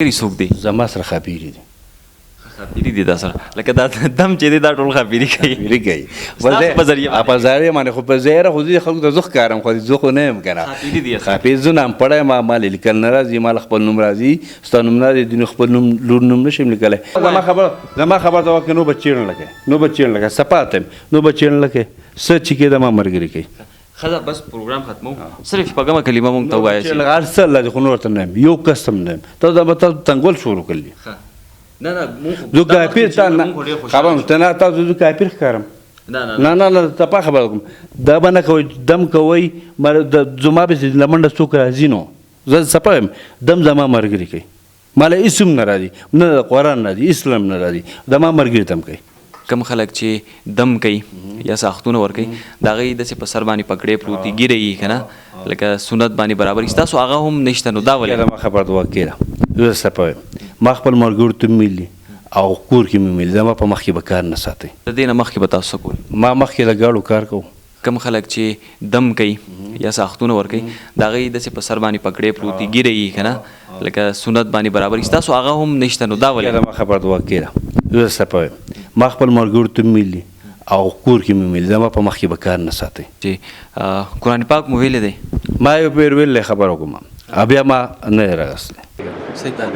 ډېری څوک دی زما سره خاپیری دي خاپیری دي دا سره لکه دا دم چې دی دا ټول خاپیری کوي خاپیری کوي ستاسو په ذریعه په ذریعه باندې خو په ظاهره خو دې خلکو ته زه ښکارم خو زه خو نه یم که نه خاپیری دي خاپیر زه نام پړی ما لیکل نه راځي ما خپل نوم راځي ستا نوم نه راځي د خپل نوم لور نوم نه شم لیکلی زما خبره ته وکړه نو به چیړن لکې نو به چیړن لکې سپات یم نو به چیړن لکې څه چې کېده ما ملګري کوي خزه بس پروګرام ختمو صرف شپږمه کلمه مونږ ته ووایه چې هر څه الله دې خو نور ته نه یم یو کس هم نه یم ته دا به تاسو تنګول شروع کړلي نه نه زه کافر تا نه خبره ته نه تاسو زه کافر ښکارم نه ته پا خبره کوم دا به نه کوئ دم کوئ زما پسې لمنډه څوک راځي نو زه څپه یم دم زما ملګري کوي ما له اسم نه راځي نه د قرآن نه راځي اسلام نه راځي زما ملګري ته هم کوي کم خلک چې دم کوي یا ساختونه ورکوي د هغوی داسې په سر باندې پګړې پروتي ګیره یي که نه لکه سنت باندې برابر ستاسو هغه هم نشته نو دا ولې ما خبره ته وکړه زه څپه یم ما خپل ملګرو ته میلي او کور کې مې میلي زما په مخ کې به کار نه ساتئ د دې نه مخکې به تاسو څه کول ما مخکې له ګاډو کار کوم کم خلک چې دم کوي یا ساختونه ورکوي د هغوی داسې په سر باندې پګړې پروتي ګیره یي که نه لکه سنت باندې برابر ستاسو هغه هم نشته نو دا ولې ما خبره ته وکړه زه څپه یم ما خپل ملګرو ته میلي او کور کې مې میلي زما په مخ کې به کار نه ساتئ چې قرآن پاک مو ویلی دی ما یو پیر ویلی خبره وکړم بیا ما نه یې راغسلی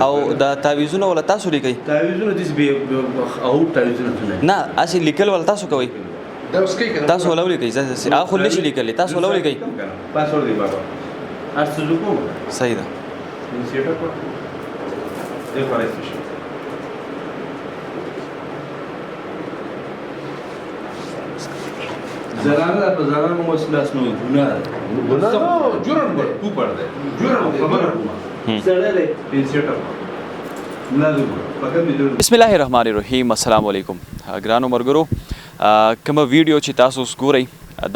او دا تعویذونه ولا تاسو لیکئ تعویذونه داسې او تعویذونه نه هسې لیکل ولا تاسو کوئ تاسو ولا ولیکئ هغه خو نشي لیکلی تاسو ولا ولیکئ پاسورډ دی بابا هر څه زه کوم صحیح ده سیټ اپ دی فارسټ زنانه په زنانو مسله اسنو ګناه ده جرم پر تو پر ده جرم خبره کوم سره دی سیټ اپ بسم الله الرحمن الرحیم السلام علیکم ګرانو مرګرو کومه ویډیو چې تاسو اوس ګورئ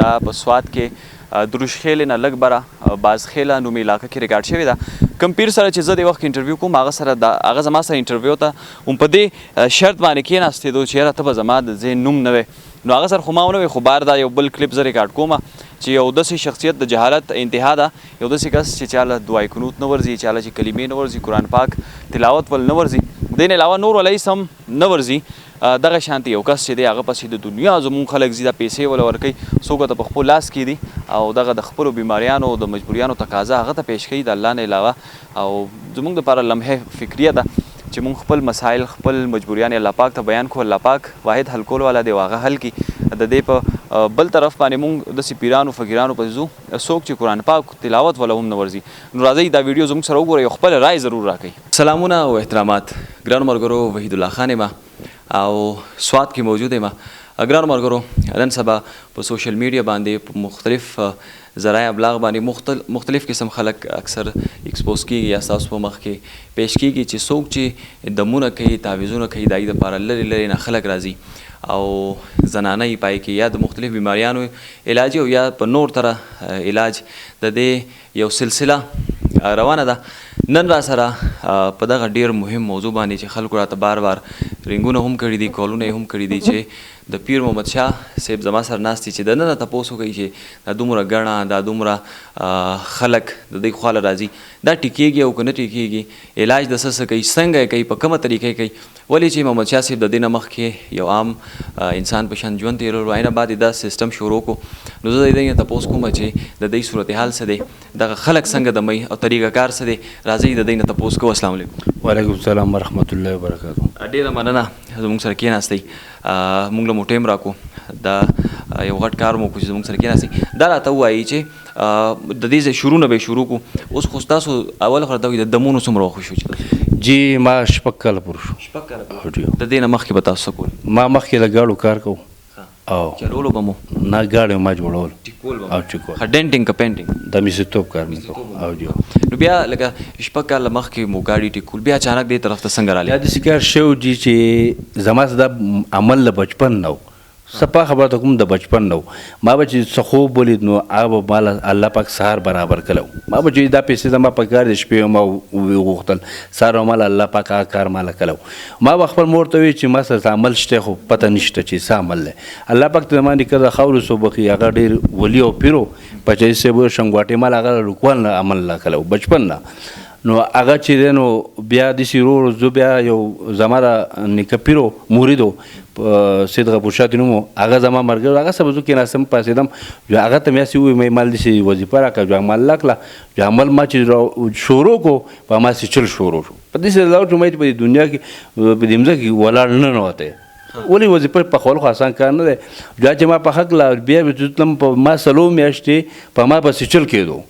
دا په سوات کې دروشخیلې نه لږ بره بازخیله نومي علاقه کې ریکارډ شوې ده کوم پیر سره چې زه د وخت انټرویو کوم هغه زما سره انټرویو ته هم په دې شرط باندې کېناستېدو چې یاره ته به زما د ځای نوم نه وې نو هغه سره خو ما ونه وی خو بار دا یو بل کلیپ زه ریکارډ کوم چې یو داسې شخصیت د جهالت انتها ده یو داسې کس چې چاله دعای قنوت نه ورځي چاله چې کلمې نه ورځي قرآن پاک تلاوت ول نه ورځي دې نه علاوه نور ولی سم نه ورځي دغه شانتي یو کس چې دی هغه پسې د دنیا زمونږ خلک ځي دا پیسې وله ورکوي څوک ته په خپل لاس کې دي او دغه د خپلو بیماریانو د مجبوریانو تقاضا هغه ته پیش کوي د الله نه علاوه او زمونږ دپاره لمحه فکریه ده چې مونږ خپل مسایل خپل مجبوریان الله پاک ته بیان کړو الله پاک واحد حل کول والا دی هغه حل کړي د دې په بل طرف باندې مونږ داسې پیرانو فقیرانو پسې ځو څوک چې قرآن پاک تلاوت وله هم نه ورځي نو راځئ دا ویډیو زموږ سره وګورئ او خپل رای ضرور راکړئ سلامونه او احترامات ګرانو ملګرو وحید الله خان یم او سوات کې موجود یم ګرانو ملګرو نن سبا په سوشل میډیا باندې په مختلف ذرایع ابلاغ باندې مختلف قسم خلک اکثر ایکسپوز کیږي یا ستاسو په مخ کې پیش کیږي چې څوک چې دمونه کوي تعویذونه کوي د هغې دپاره لرې لرې نه خلک راځي او زنانه یې پای کې یا د مختلف بیماریانو علاج او یا په نور طرح علاج د دې یو سلسله روانه ده نن را سره په دغه ډیر مهم موضوع باندې چې خلکو راته بار بار رنګونه هم کړي دي کالونه یې هم کړي دي چې د پیر محمد شاه صاحب زما سره ناست دي چې دننه تپوس وکړي چې دا دومره ګڼه دا دومره خلک د دوی خواله راځي دا ټیکېږي او که نه ټیکېږي علاج د څه کوي څنګه یې کوي په کومه طریقه کوي ولې چې محمد شاه صاحب د دې نه مخکې یو عام انسان په شان ژوند تېرولو آینه بعد دا سیستم شروع کړو نو زه د دې نه تپوس کوم چې د دې صورتحال څه دی دغه خلک څنګه دموي او طریقه کار څه دی راځئ د دې نه تپوس کوو السلام علیکم وعلیکم السلام ورحمت الله وبرکاتو ډېره مننه زموږ سره کېناستئ موږ له مو ټایم راکړو دا یو غټ کار مو وکړو چې زموږ سره کېناستئ دا راته ووایي چې د دې ځای شروع نه به یې شروع کړو اوس خو ستاسو اول خو راته وایي د دمونو څومره وخت شو چې جی ما شپږ کاله پوره شو شپږ کاله د دې نه مخکې به تاسو څه کول ما مخکې له ګاډو کار کوم او چلولو به مو نه ګاډی ما جوړول ټیکول او ټیکول ډینټینګ که پینټینګ د میزیتوب کار مې کوم او جو نو بیا لکه شپږ کاله مخکې مو ګاډي ټیکول بیا اچانک دې طرف ته څنګه رالی دا داسې کار شوی جي چې زما څه دا عمل له بچپن نه و څه خبره ته کوم د بچپن نه ما به چې څه خوب ولید نو هغه به ماله الله پاک سهار برابر کړی ما به چې دا پیسې زما په کار د شپې ما وغوښتل سهار به ماله الله پاک هغه کار ماله کړی ما به خپل مور ته وایي چې ما سره عمل شته خو پته نشته چې څه عمل دی الله پاک ته زما نیکه د خاورو صوبخي هغه ډېر ولي او پیرو پچایي صاحب شنګواټې مال هغه رکوال نه عمل نه کړی بچپن نه نو هغه چې دی نو بیا داسې ورو ورو زه بیا یو زما د نیکه پیرو مریدو سید غفور شاه نوم و هغه زما ملګری هغه سره به زه کېناستم پاڅېدم هغه ته مې هسې وویل مال داسې وظیفه راکړه عمل راکړه عمل ما چې شروع کړو په هماسې چل شروع شو په داسې ډول چې ما چې په دې دنیا کې په دې مځکه کې ولاړ نه ننوتی ولې وظیفه پخول خو آسان کار نه دی بیا چې ما پخه کړله بیا چې تلم په ما څلور میاشتې په ما پسې چل کېدو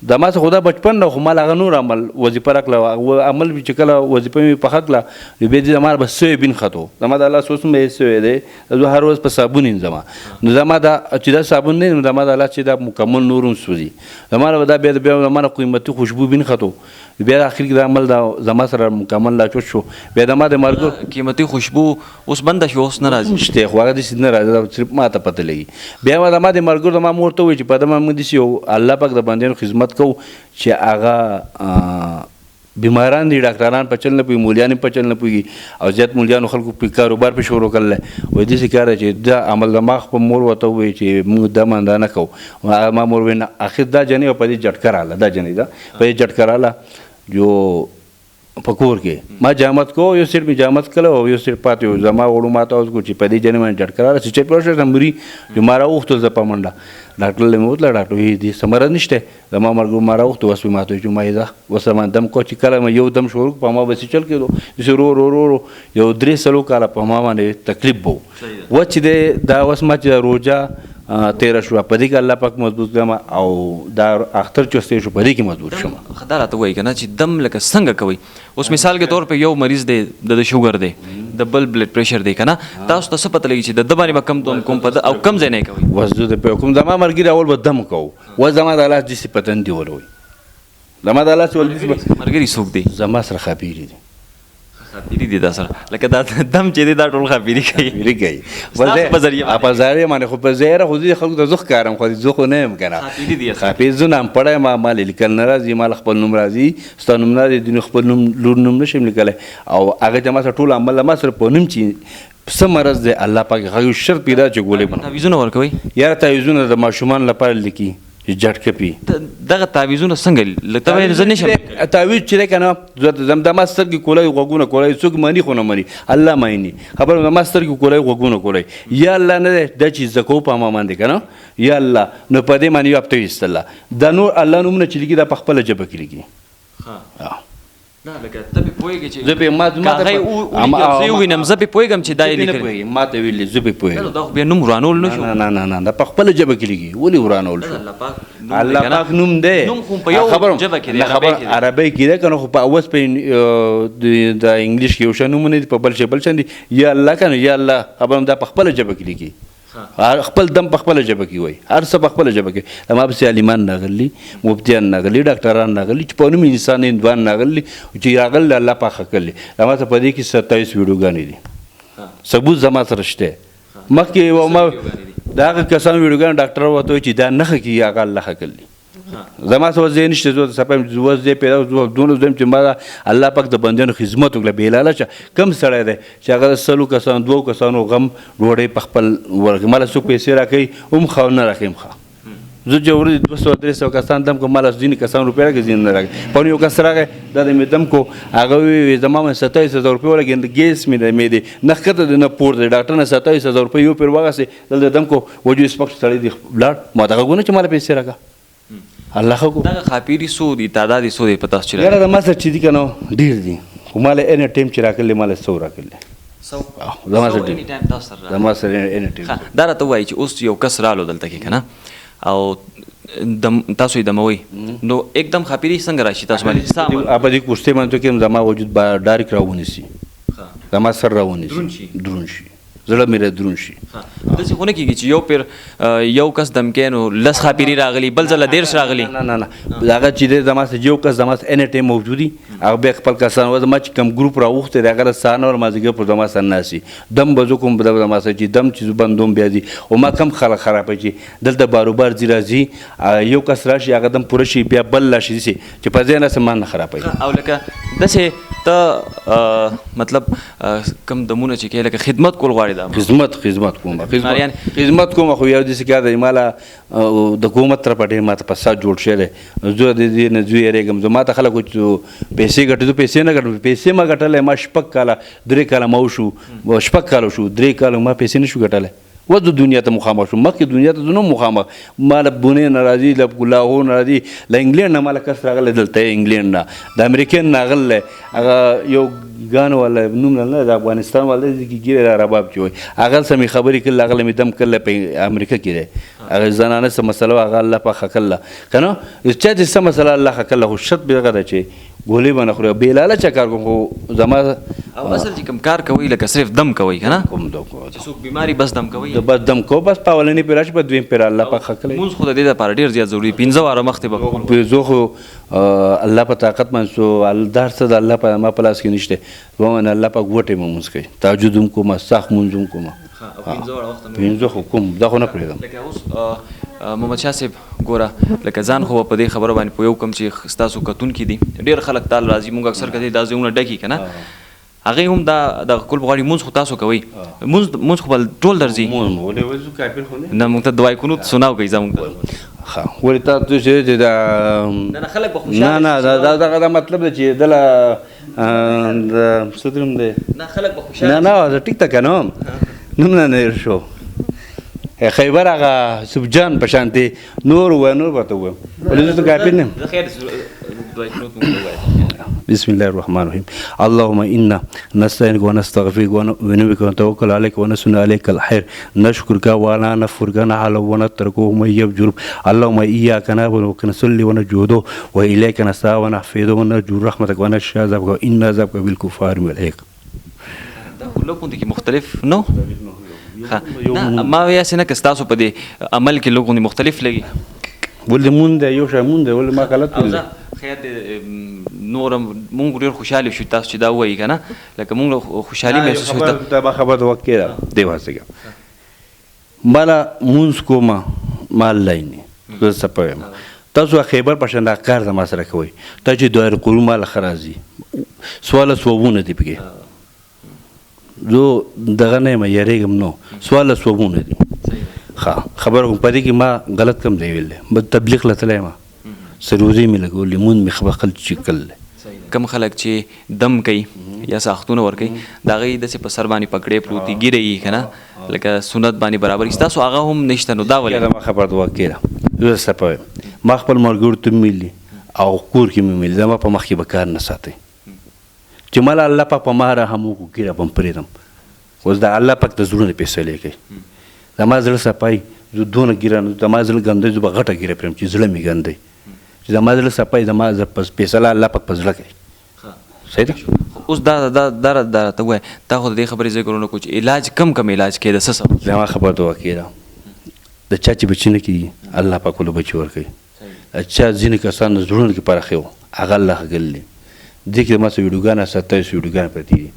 د ما څه خو دا بچپن نه خو ما هغه نور عمل وظیفه راکړله عمل چې کله وظیفه مې پخه کړله نو بیا دې زما به سوی بین خطو زما د الله سوس مې سوی دی زه هر ورځ په صابون ینځم نو زما دا چې دا صابون نه نو زما د الله چې دا مکمل نور هم سوځي زما دا بیا زما قیمتي خوشبو بین خطو بیا اخر کې دا عمل دا زما سره مکمل لا چوت شو بیا د ما د ملګرو قیمتي خوشبو اوس بنده شو اوس نه راځي شته خو هغه داسې نه راځي صرف ما ته پته لګي بیا د ما د ملګرو د ما مور ته وایي چې په دمه موږ داسې یو الله پاک د بندیانو خدمت کوو چې هغه بیماران دي ډاکټران په چل نه پوهېږي مولیان په چل نه پوهېږي او زیات مولیانو خلکو په کاروبار په شروع کړلی وایي داسې کار دی چې دا عمل د ما خپل مور ورته ووایي چې موږ دا منده نه کوو ما مور وایي نه اخر دا جنې په دې جټکه راغله دا جنې ده په دې جټکه راغله جو په کور کې ما جامت کو یو سیټ مې جامت کړه او یو سیټ پاتې و زما وړو ما ته اوس کو چې په دې جنې باندې جټکه راغله چې په شته مري جو ما راوښتل زه په منډه ډاکټر له مې وتله ډاکټر وایي دې څه مرض نشته زما ملګرو ما راوښتو اوس ما ته وایي چې ما یې ده اوس ما دم کو چې کله مې یو دم شروع په ما بسې چل کېدو داسې ورو یو 3 کاله په ما باندې تکلیف به و چې دی دا اوس ما چې روژه تیره شوه په دې کې الله پاک مضبوط کړم او دا اختر چوستی شو په دې کې مضبوط شوم دا راته وایي که نه چې دم لکه څنګه کوئ اوس مثال کے طور په یو مریض دی د شوګر دی د بل بلډ پریشر دی که نه تاسو ته څه پته لګي چې د ده باندې به کم دم کوم په او کم ځای نه کوئ اوس زه په کوم زما ملګري اول به دم کوو اوس زما د الله داسې پتن دی ولوي زما د الله ملګري څوک دی زما سره خبیري دي خبيري دي دا سره لکه دا دم چې دی دا ټول خبيري کوي په ذریعه باندې خو په ظاهره خو دې خلکو ته زه ښکارم خو زه خو نه یم که نه خبیر زه نام پړی ما لیکل نه راځي ما خپل نوم راځي ستا نوم نه راځي د خپل نوم لور نوم نه شم لیکلی او هغه چې ما سره ټول عمل ما سره په نوم چې څه مرض دی الله پاک هغه یو شرط پیدا چې ګولې تعویضونه ورکوئ یاره تعویضونه د ماشومان لپاره لیکي چې جټکه پي دغه تعویضونه څنګه لکه ته زه نشم تعویض چې دی که نه زما سترګې کولای غوږونه کولای څوک مني خو نه مني الله میني خبره زما سترګې کولای غوږونه کولای یا الله نه دی دا چې زه کوو په ما باندې که نه یا الله نو په دې باندې یو هفته ویستله دا نور الله نومونه چې لیکي دا په خپله ژبه کې لیکي نه لکه ته پې پوهېږې چې زه ووینم زه پې پوهېږم چې دا یې لیکلي ما ته ویلي زه پې پوهېږم دا خو بیا نوم ورانول نه شو نه دا په خپله ژبه کې لیکي ولې ورانول شو الله پاک نوم دی عربی کې دی که نه خو په اوس په د انګلیش کې یو ښه نومونه دي په بل شی بل شان دي یا الله که نه یا الله خبره دا په خپله ژبه کې لیکي خپل دم په خپله ژبه کې وایي هر څه په خپله ژبه کې ما پسې عالمان راغلي مفتیان راغلي ډاکټران راغلي چې په نوم انسان هندوان راغلي چې راغلي الله پاک کړلي ما ته په دې کې 27 ویډیوګانې دي ثبوت زما سره شته مخکې ما د هغه کسانو ویډیوګانې ډاکټر ورته وایي چې دا نښه کې هغه الله ښه کړلي زما څه ځای نشته زه سپم زوز دې پیدا دونه زم چې ما الله پاک د بندیانو خدمت وکړه بې لاله کم سړی دی چې هغه 100 کسانو 2 کسانو غم ډوډۍ په خپل ورکړي ماله څوک پیسې راکوي هم ښه نه راکوي هم ښه زه چې ورځې 200-300 کسان دم کوم ماله ځینې کسان روپۍ راکوي ځینې نه راکوي پرون یو کس راغی دا د مې دم کو هغه وویل زما باندې 27,000 روپۍ ولګېد ګیس مې دی نه ښکته دی نه پورته دی ډاکټر نه 27,000 روپۍ یو پیر واغستې دلته دم کو وجو سپک سړی دی لاړ ما ته غږونه چې ماله پیسې راکړه الله خو دغه خاپيري سو دي تعداد سو دي پتا چې یاره د ما سره چې دي که نه ډېر دي خو ماله اني ټایم چې راکړلی ماله 100 راکړلی زما سره زما سره اني ټایم دا راته وایي چې اوس یو کس رالو دلته کې که نه او تاسو یې دموئ نو एकदम خاپيري څنګه راشي تاسو باندې په دې کوشتې باندې کې زما وجود به ډایرک راونیسي زما سر راونیسي درون شي زړه مې درون شي داسې خو نه کېږي چې یو پیر یو کس دمکې نو لس خاپيري راغلي بل ځله 13 راغلي نه هغه چې دی زما سره یو کس زما سره اني ټایم موجود دي هغه بیا خپل کسان و زما چې کوم ګروپ راوښتی دی هغه سهار اور مازدیګر پر زما سره ناستي دم به زه کوم زما سره چې دم چې بندوم بیا ځي او ما کم خلک خرابوي چې دلته باروبار ځي راځي یو کس راشي هغه دم پوره شي بیا بل لا شي چې په ځای نه سامان نه خرابوي او لکه داسې ته مطلب کم دمونه چې کې لکه خدمت کول غواړي دا خدمت کوم خو یو داسې کار دی ماله د حکومت طرفه ډېر ماته فساد جوړ شوی دی زه د دې نه زه یېرېږم زه ماته خلک وایي چې پیسې ګټې زه پیسې نه ګټم پیسې ما ګټلی ما 6 کاله 3 کاله ما وشو 6 کاله شو 3 کاله ما پیسې نه شو ګټلی و د دنیا ته مخامخ شو مخکې دنیا ته زه نه مخامخ ما له بونې نه راځي له لاهور نه راځي له انګلینډ نه ما له کس راغلی دلته انګلینډ نه د امریکین نه راغلی هغه یو ګان والا نوم نه د افغانستان والا کې ګیره رباب چې وایي هغه سمې خبرې کړل هغه مې دم کړل په امریکا کې دی هغه زنانه څه مسله هغه الله پاک کړله که نه چا چې څه مسله الله کړله خو شرط به هغه ده چې ګولې به نه خوري بې لالچه کار کوم خو زما او اصل چې کوم کار کوي لکه صرف دم کوي که نه کوم دم کوي چې څوک بیماري بس دم کوي بس دم کو بس په اولنۍ پې راشي په دویم پې الله پاک کړی مونځ خو د دې لپاره ډېر زیات ضروري 15 واره مخکې به زه خو الله په طاقت باندې سو دا څه د الله په ما په لاس کې نشته ومن الله پاک وټې مې مونځ کوي تهجد هم کوم سخت مونځ هم کوم 15 واره وخت پنځه خو کوم دا خو نه پرېږدم لکه اوس محمد شاه صاحب ګوره لکه ځان خو په دې خبره باندې پوهیو کوم چې ستاسو کتونکي دي ډېر خلک تال راځي مونږ اکثر کتې دا ځایونه ډکي که نه هغې هم دا کول غواړي مونځ خو تاسو کوئ مونځ خو به ټول درځي نه مونږ ته دعای کنوت سناو کوي زمونږ ته ښه ولې تا چې دا خلک به خوشحاله نه دغه دا مطلب دی چې دله څه درم دی نه خلک به خوشحاله نه ټیک ته که نه نوم نه هېر شو خیبر هغه سبجان په شانتي نور نور به ته ووایم ولې زه ته کافر نه یم بسم الله الرحمن الرحيم اللهم إنا نستعينك ونستغفرك ونبيك ونتوكل عليك ونسأل عليك الخير نشكرك ولا نفرك على ونترك ومن يبجر اللهم إياك نعبد ونصلي ونجود وإليك نسعى ونحفظ ونرجو رحمتك ونخشى عذابك وإن عذابك بالكفار ملحق دا لوګون دي مختلف نو ما ویا سينه که تاسو په دې عمل کې لوګون مختلف لګي ولې مونږ یو شی مونږ ولې ما غلط ویل خیر نورم مونږ ډېر خوشاله شو تاسو چې دا وایي که نه لکه مونږ خوشحالي محسوس کوو دا خبر د وخت کې دی واسطه مالا مونږ کومه مال لاینې زه څه پوهیم تاسو خیبر په شان دا کار زما سره کوئ ته چې دایر قلو مال ښه راځي سواله ثوابونه دي پکې زه دغه نه یم یېرېږم نو سواله ثوابونه دي ښه خبره کوم په دې کې ما غلط کم دی ویلی بل تبلیغ له تللی یم سروزي مې لګولې مونځ مې خپل چې کړلی کم خلک چې دم کوي یا ساختونه ورکوي د هغې داسې په سر باندې پکړې پروتي ګیره یي که نه لکه سنت باندې برابر ستاسو هغه هم نشته نو دا ولې ما خبر د واقع ده زه څه پوهیم ما خپل ملګرو ته میلي او کور کې مې میلي زما په مخ کې به کار نه ساتئ چې ماله الله پاک په ما رحم وکړو ګیره به م پرېږدم اوس د الله پاک د زړونه فیصلې کوي زما زړه صفایي زه دونه ګیره نه زما زړه ګندی زه به غټه ګیره پرېږدم چې زړه مې ګندی چې زما زړه صفایي زما فیصله الله پاک په زړه کوي صحیح ده اوس دا ته ووایه تا خو د دې خبرې ذکر ونه کړو چې علاج کم علاج کېده څه سبب زما خبره ته واقع ده د چا چې بچي نه کېږي الله پاک له بچي ورکوي د چا ځینې کسان زړونو کې پراخې وو هغه الله ښه ګللی دې کې ما څه ویډیوګانې 27 ویډیوګانې پرتې دي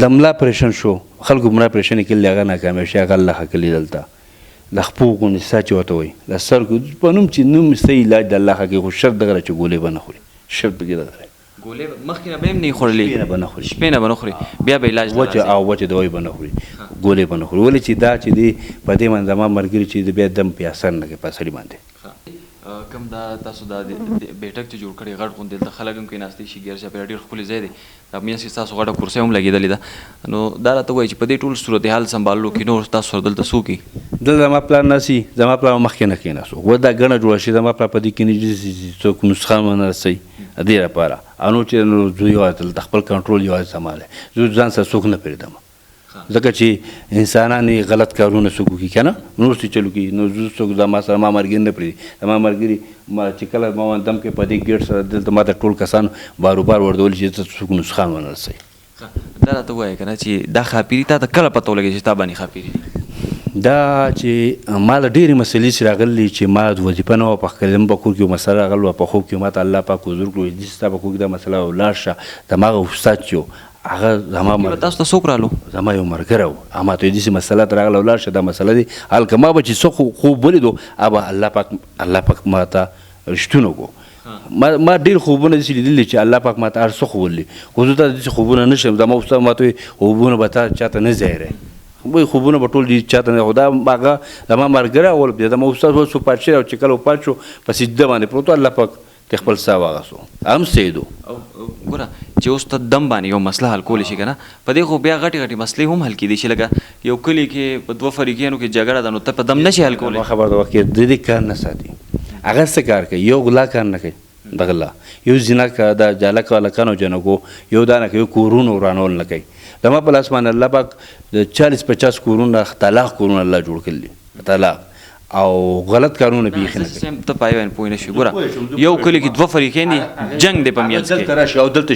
د ملا پریشن شو خلکو ملا پریشن کړي هغه ناکامیاب شي هغه الله ښه کړي دلته د خپو نسا چې ورته وایي د سر په نوم چې نوم صحیح علاج د الله ښه کوي خو شرط دغه چې ګولې به نه خوري شرط پکې دغه ګولې مخکې نه به هم نه خورلې شپې نه به نه خوري شپې نه به نه خوري بیا به علاج وچه دوايي به نه خوري ګولې به نه خوري ولې چې دا چې دی په دې باندې زما ملګري چې بیا دم پې اثر نه کوي په سړي باندې کم دا تاسو دا بیټک چې جوړ کړی غټ غوندې دلته خلک هم کېناستي شي ګیر چاپېره ډېر ښکلې ځای دی دا میاس کې ستاسو غټه کرسۍ هم لګېدلې ده نو دا راته وایي چې په دې ټول صورتحال سنباللو کې نور تاسو سره دلته څوک دلته زما پلار ناسي زما پلار مخکې نه کېناستو و دا ګڼه جوړه شي زما پلار په دې کې نه څوک نسخه ونه رسوي دې لپاره او نو چې نو زه یوازې دلته خپل کنټرول یوازې زما دی زه ځان سره څوک نه پرېږدم ځکه چې انسانان غلط کارونه څوک وکړي که نه نور څه چلو کړي نو زه څوک زما سره ما ملګري نه پرېږدي زما ملګري ما چې کله ما دم کې په دې ګیټ سره دلته ما ته ټول کسان باروبار ورته چې ته څوک نسخان ونه رسوي دا راته ووایه که نه چې دا خاپیري تا ته کله پته ولګېږي چې تا باندې خاپیري دي دا چې ما له ډېرې مسلې چې راغلي چې ما وظیفه نه وه پخ کړې زما په کور کې یو مسله راغله وه په خوب کې ما ته الله پاک حضور کړو چې ستا په کور کې دا مسله ولاړ شه د هماغه استاد چې و هغه زما تاسو ته څوک رالو زما یو ملګری و ما ته داسې مسله ته راغله ولاړ شه دا مسله دی هلکه ما به چې څه خوب ولیدو هغه الله پاک ما ته رښتونه وکړو ما ډېر خوبونه داسې لیدلي چې الله پاک ما ته هر څه خوب ولي خو زه ته داسې خوبونه نه شم زما استاد ما ته وایي خوبونه به تا چاته نه ظاهروې وای خوبونه به ټول دي چاته نه خدا هغه زما ملګری اول بیا زما استاد اوس وفات شوی او چې کله وفات شو په سجده باندې پروت الله پاک ته خپل ساه واغسو هم سیدو ګوره چې اوس ته دم باندې یو مسله حل کولی شي که نه په دې خو بیا غټې غټې مسلې هم حل کېدی شي لکه یو کلي کې په دوه فریقینو کې جګړه ده نو ته په دم نه شي حل کولی خبر ده وکړې د دې کار نه ساتي هغه څه کار کوي یو غلا کار نه کوي د غلا یو زنا دا جالک هلکانو جنګو یو دا نه کوي کورونو ورانول نه کوي زما په لاس باندې الله پاک د 40-50 کورونه طلاق کورونه الله جوړ کړي طلاق او غلط کارونه بیخي نه کوي ته پای باندې پوه نه شي ګوره یو کلي کې دوه فریقین دي جنګ دی په منځ کې دلته راشي او دلته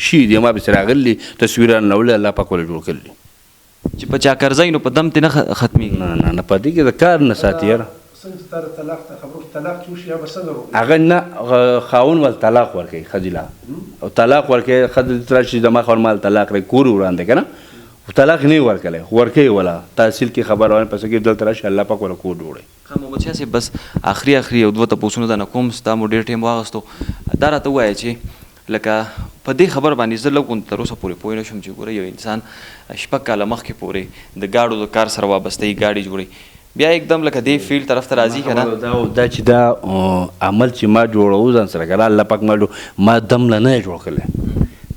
شي دي ما به سره راغلي تصویران نه ولې الله پاک ول جوړ کړي چې په چا قرضه نو په دم ته نه ختمېږي نه پدې کې د کار نه ساتي یاره هغه نه خاون ول طلاق ورکوي ښځې له او طلاق ورکوي ښځه ته راشي زما خاون مال طلاق دی کور وران دی که نه طلاق نه ورکولی ورکوي ولا تحصیل کې خبر وانه پس کې دلته راشي الله پاک ولا کور جوړوي ښه محمد شاه صاحب بس آخري یو دوه تپوسونه درنه کوم ستا مو ډېر ټایم واغستو دا راته ووایه چې لکه په دې خبر باندې زه لږ تر اوسه پورې پوه نه شوم چې ګوره یو انسان 6 کاله مخکې پورې د ګاډو د کار سره وابسته ګاډي جوړوي بیا एकदम لکه دې فیلډ طرف ته راځي که نه دا چې دا عمل چې ما جوړو ځان سره که الله پاک ما دم له نه جوړ کړی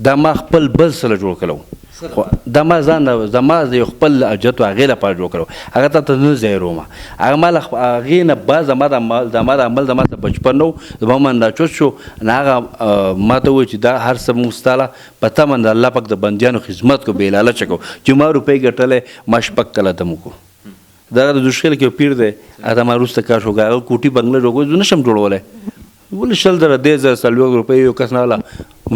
دا ما خپل بل سره جوړ کړی دا ما ځان زما د خپل حاجت هغې لپاره جوړ کړی هغه ته نه ځایروم هغه ما له هغې نه بعد زما د عمل زما ته بچپن نه و زما من راچوت شو نو هغه ما ته وویل چې دا هر څه موږ ستا له په تمه د الله پاک د بندیانو خدمت کو بې لالچه کو چې ما روپۍ ګټلی ما 6 کاله دم وکړو دا د دوشخیل کې پیر دی هغه ما وروسته کار شو هغه کوټي بنګله جوړ زه نشم جوړولی ولې 100,000 روپۍ یو کس نه والا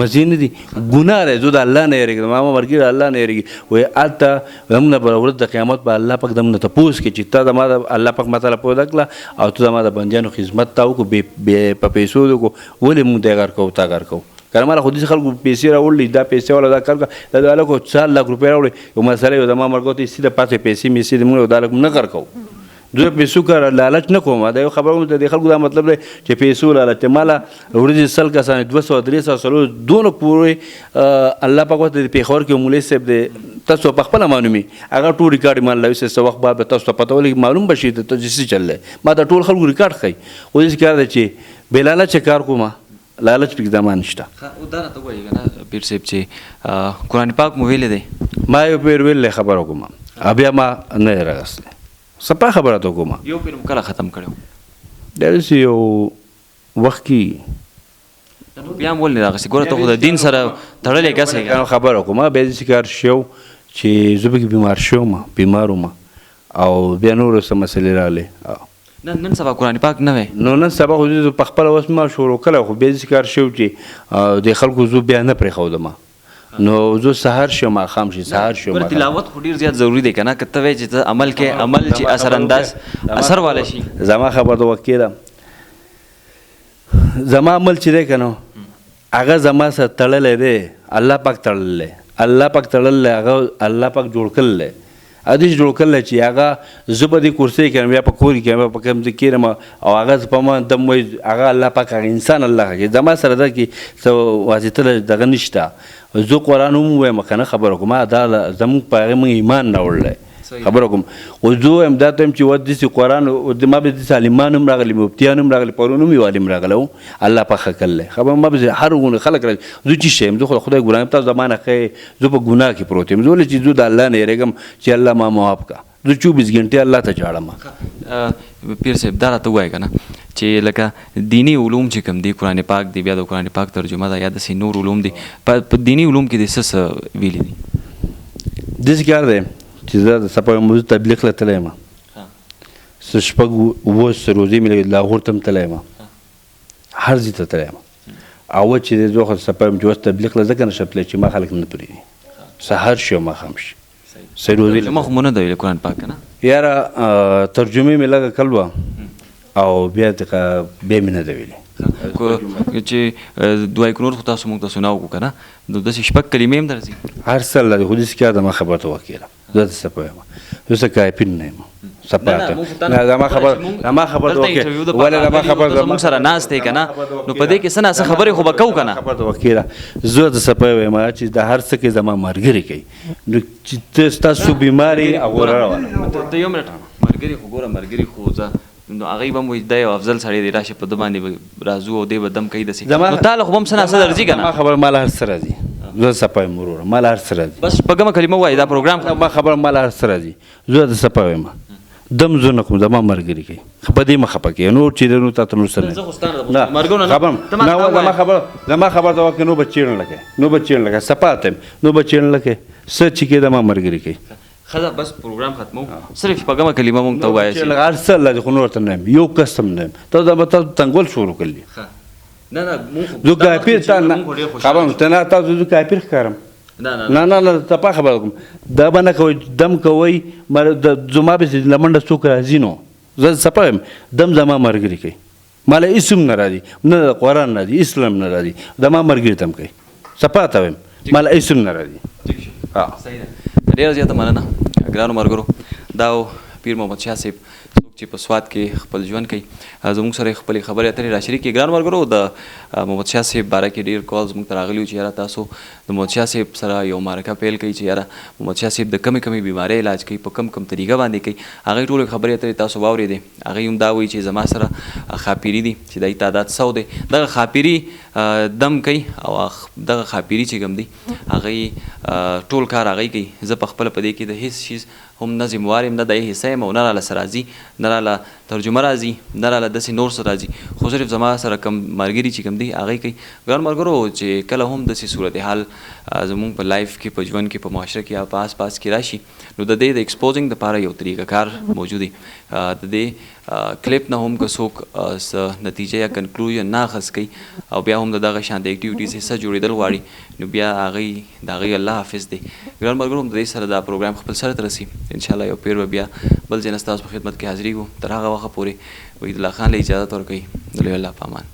مزې نه دي ګناه دی زه د الله نه یېرېږم ما مرګي د الله نه یېرېږي وایي هلته هم نه به ورځ د قیامت به الله پاک دم نه تپوس کړي چې تا زما د الله پاک ما ته پیدا کړه او ته زما د بندیانو خدمت تا وکړو په پیسو دې وکړو ولې مونږ دی غر کوو تا غر کوو کنه ما له خو داسې خلکو پیسې راوړلې دا پیسې والا دا کار دا د هلکو 4 لک روپۍ راوړې یو مسله یو زما مرګو ته سیده پاتې پیسې میسې د مونږ دا هلک نه کار کوو زه پیسو کار لالچ نه کوم دا یو خبره کوم د خلکو دا مطلب دی چې پیسو لالچ ما له ورځې 100 کسانې 200-300 دونه پورې الله پاک ورته د پېښور کې مولوي صاحب دی تاسو په خپله معلومي هغه ټول ریکارډ ما له څه وخت بعد تاسو ته پته ولګي معلوم به شي د تجسس چل ما دا ټول خلکو ریکارډ ښیي خو داسې کار دی چې بې لالچه کار کوم لالچ پکې دمان نشته دا راته ووایي که نه پیر صاحب چې قرآن پاک مو ویلی دی ما یو پیر ویلی خبره وکړم بیا ما نه یې راغسلی سپا خبره ته وکړم یو پیر مو کله ختم کړی دا داسې یو وخت کې بیا هم ولې نه راغستې ګوره ته خو د دین سره تړلی کس یې خبره وکړم بیا داسې کار شو چې زه پکې بیمار وم او بیا نورو څه مسلې راغلې نن سبا قرآن پاک نه وی نو نن سبا خو زه په خپله اوس ما شروع کړی خو بیا داسې کار شو چې د خلکو زه بیا نه پرېښودم نو زه سهار شم ماښام شي سهار شم تلاوت خو ډېر زیات ضروري دی که نه که ته وایې چې ته عمل کې عمل چې اثرانداز اثر والا شي زما خبره ته وکې ده زما عمل چې دی که نو هغه زما سره تړلی دی الله پاک تړلی الله پاک تړلی هغه الله پاک جوړ کړلی ادیش جوړ کړل چې هغه زه به دې کورسۍ کړم بیا په کور کې بیا په کوم ځای کښېنم او هغه په ما دم وایي هغه الله پاک هغه انسان الله کوي زما سره دا کې څه واسطه دغه نشته زه قرآن هم ووایم که نه خبره کوم دا زموږ په هغې موږ ایمان راوړلی خبره کوم خو زه وایم دا ته هم چې داسې قرآن ما به داسې عالمان هم راغلي مفتیان هم راغلي پرون هم یو عالم راغلی و الله پاک ښه کړلی خبره ما به هر ګونه خلک راځي زه چې شی یم زه خو خدای ګناه تاسو زما نه ښه زه په ګناه کې پروت یم زه ولې چې زه د الله نه یېرېږم چې الله ما معاف کړه زه 24 غنټې الله ته ژاړم پیر صاحب دا راته ووایه که نه چې لکه دیني علوم چې کوم دي قرآن پاک دی بیا د قرآن پاک ترجمه ده یا داسې نور علوم دي په دیني علوم کې د څه ویلي دي داسې کار دی چې زه د سپا موضوع تبلیغ له تللی یم څه 6 روزې مې لګېدې لاهور ته هم تللی یم هر ځای ته تللی یم اول چې دی زه خو سپا یم چې اوس تبلیغ له ځکه نشم تللی چې ما خلک نه پرېږدي سهار شي او ماښام شي ترجمه خو مو نه ده ویلې قرآن پاک که نه یاره ترجمې مې لږه کړل وه او بیا مې نه ده ویلې چې دوای کنور خو تاسو موږ ته سنا وکړو که نه نو داسې 6 کلمې هم درځي هر څه الله دی خو داسې کار ده ما خبره ته وکړم زه داسې پوهیم زه څه کاپین نه یم سپاته نه زما خبر ولې زما خبر زموږ سره ناست دی کنه نو په دې کې څه نه څه خبرې خو به کوو کنه خبر ته وکیله زه د سپای وایم چې د هر څه کې زما مرګري کوي نو چې تاسو بیماری اغوره روانه ته یو منټ مرګري خو ګوره مرګري خو ځه نو هغه به مو د افضل سړی دی راشه په د باندې رازو او دی به دم کوي دسي نو تعالی خو هم څه نه څه درځي کنه ما خبر مال هر څه راځي زه سپای مرور مال هر څه راځي بس په کومه کلمه وای دا پروګرام ما خبر مال هر څه راځي زه د سپای وایم دم زه نه کوم زما مرګري کوي په دې مخه پکې نو چې نو تاسو نو سره نه مرګونه خبر نه زما خبر دا وکړو بچیرن لکه سپاته نو بچیرن لکه څه چې کې د ما مرګري کوي خدا بس پروګرام ختمو صرف په کومه کلمه مونږ ته وایي چې هر څه الله خو نور ته نه یو قسم نه ته دا به تاسو تنګول شروع کړلی نه نه زه کافر تا نه خبر ته نه تاسو زه کافر ښکارم نه ته په خبره کوم دا به نه کوئ دم کوئ زما پسې لمنډه څوک راځي نو زه سپایم دم زما مرګري کوي ماله اسم نه راځي نه د قرآن نه راځي اسلام نه راځي زما مرګري ته هم کوي سپا ته وایم ماله اسم نه راځي ډېره زیاته مننه ګرانو ملګرو دا پیر محمد شاه صاحب څوک چې په سوات کې خپل ژوند کوي زموږ سره خپلې خبرې اترې راشریک کړي ګرانو ملګرو د محمد شاه صاحب باره کې ډېر کالز موږ ته راغلي وو چې یاره تاسو د محمد شاه صاحب سره یو مرکه پیل کوي چې یاره محمد شاه صاحب د کمې بیمارۍ علاج کوي په کم طریقه باندې کوي هغې ټولې خبرې اترې تاسو واورېدې هغې هم دا وایي چې زما سره خاپیري دي چې دای تعداد 100 دی دغه خاپیري دم کوي او دغه خاپیري چې کوم دی هغې ټول کار هغې کوي زه په خپله په دې کې د هېڅ شیز هم نه ذموار یم نه د یې حصه یم او نه راله څه راځي نه راله ترجمه راځي نه راله داسې نور څه راځي خو صرف زما سره کم ملګري چې کوم دی هغې کوي ګرانو ملګرو چې کله هم داسې صورتحال زموږ په لایف کې په ژوند کې په معاشره کې یا په آس پاس کې راشي نو د دې د ایکسپوزینګ دپاره یو طریقه کار موجود دی د دې کلیپ نه هم که څوک څه نتیجه یا کنکلوژن نه اخذ کوي او بیا هم د دغه شان د اکټیویټیز حصه جوړېدل غواړي نو بیا هغې د هغې الله حافظ دی ګرانو ملګرو د دې سره دا پروګرام خپل سره ته رسي انشاءالله یو پیر به بیا بل ځای نه ستاسو په خدمت کې حاضرېږو تر هغه وخت پورې وحید الله خان له اجازت ورکوي د لوی الله په امان